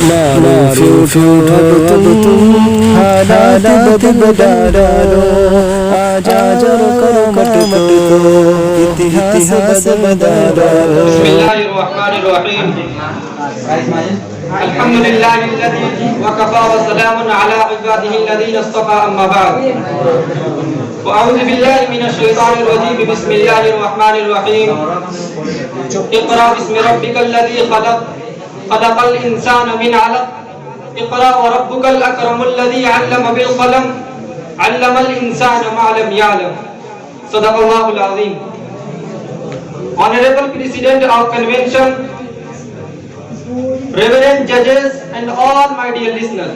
معروف اب تم حالات بدل ڈالو آج کرو مت تو اتہاس بدل ڈالو. بسم اللہ الرحمن الرحیم. الحمد للہ الذی وکفى وسلام علی عباده الذین اصطفى اما بعد. اعوذ باللہ من الشیطان الرجیم. بسم اللہ الرحمن الرحیم. اقرأ باسم ربک الذی خلق خلق الانسان من علق اقرأ وربک الاکرم الذی علم بالقلم علم الانسان ما لم يعلم. صدق اللہ العظیم. Honorable President of Convention, Reverend judges and all my dear listeners,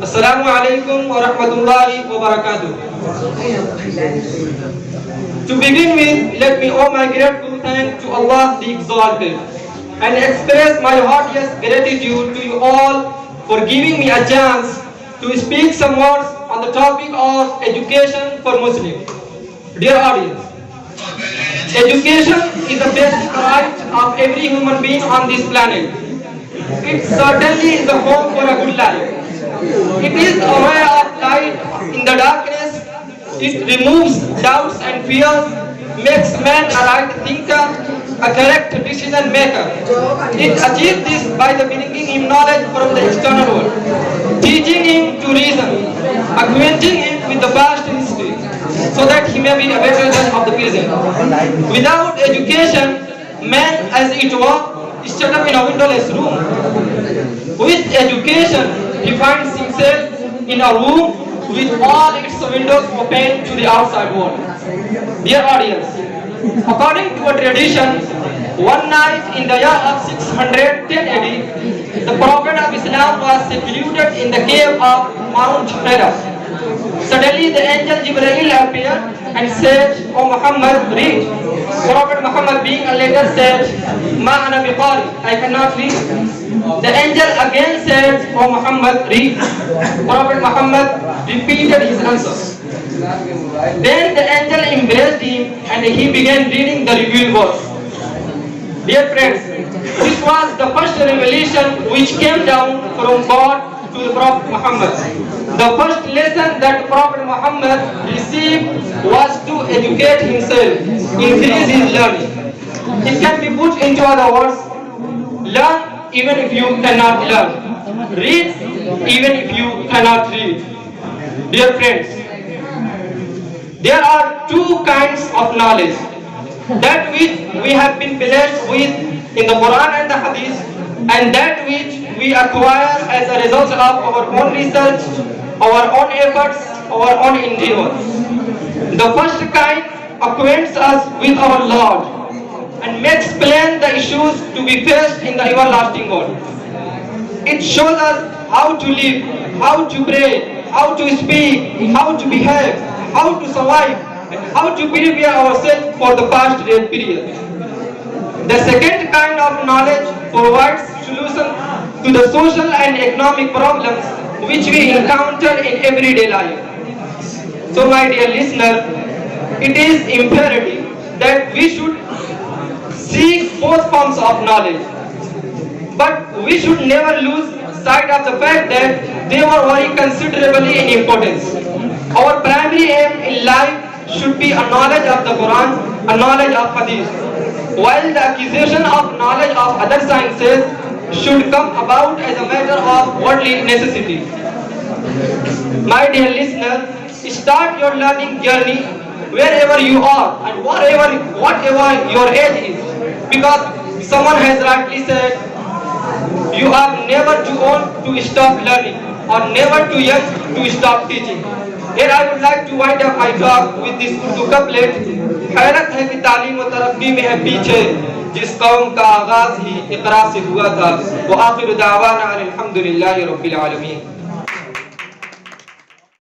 Assalamu alaikum wa rahmatullahi wa barakatuh. To begin with, let me owe my grateful thanks to Allah the Exalted and express my heartiest gratitude to you all for giving me a chance to speak some words on the topic of education for Muslims. Dear audience, education is the basic right of every human being on this planet. It certainly is the home for a good life. It is a way of light in the darkness. It removes doubts and fears, makes man a right thinker, a correct decision maker. It achieves this by the bringing him knowledge from the external world, teaching him to reason, acquainting him with the past history, so that he may be a better judge of the present. Without education, man as it were is shut up in a windowless room. With education, he finds himself in a room with all its windows open to the outside world. Dear audience, according to a tradition, one night in the year of 610 AD, the Prophet of Islam was secluded in the cave of Mount Hira. Suddenly the angel Jibreel appeared and said, "O Muhammad, read." Prophet Muhammad being a leader said, "Ma ana biqari, I cannot read." The angel again said, "O Muhammad, read." Prophet Muhammad repeated his answer. Then the angel embraced him and he began reading the revealed words. Dear friends, this was the first revelation which came down from God to the Prophet Muhammad. The first lesson that Prophet Muhammad received was to educate himself, increase his learning. It can be put into other words: learn even if you cannot learn, read even if you cannot read. Dear friends, there are two kinds of knowledge: that which we have been blessed with in the Quran and the Hadith, and that which we acquire as a result of our own research, our own efforts, our own endeavors. The first kind acquaints us with our Lord and makes plain the issues to be faced in the everlasting world. It shows us how to live, how to pray, how to speak, how to behave, how to survive, and how to prepare ourselves for the past dead period. The second kind of knowledge provides solutions to the social and economic problems which we encounter in everyday life. So my dear listener, it is imperative that we should seek both forms of knowledge, but we should never lose sight of the fact that they vary considerably in importance. Our primary aim in life should be a knowledge of the Quran, a knowledge of Hadith, while the acquisition of knowledge of other sciences should come about as a matter of worldly necessity. My dear listener, start your learning journey wherever you are and whatever your age is, because someone has rightly said, you are never too old to stop learning or never too young to stop teaching. Here I would like to wind up my talk with this Urdu couplet. حیرت ہے کہ تعلیم و ترقی میں ہے پیچھے جس قوم کا آغاز ہی اقرا سے ہوا تھا. وآخر دعوانا الحمد للہ رب العالمین.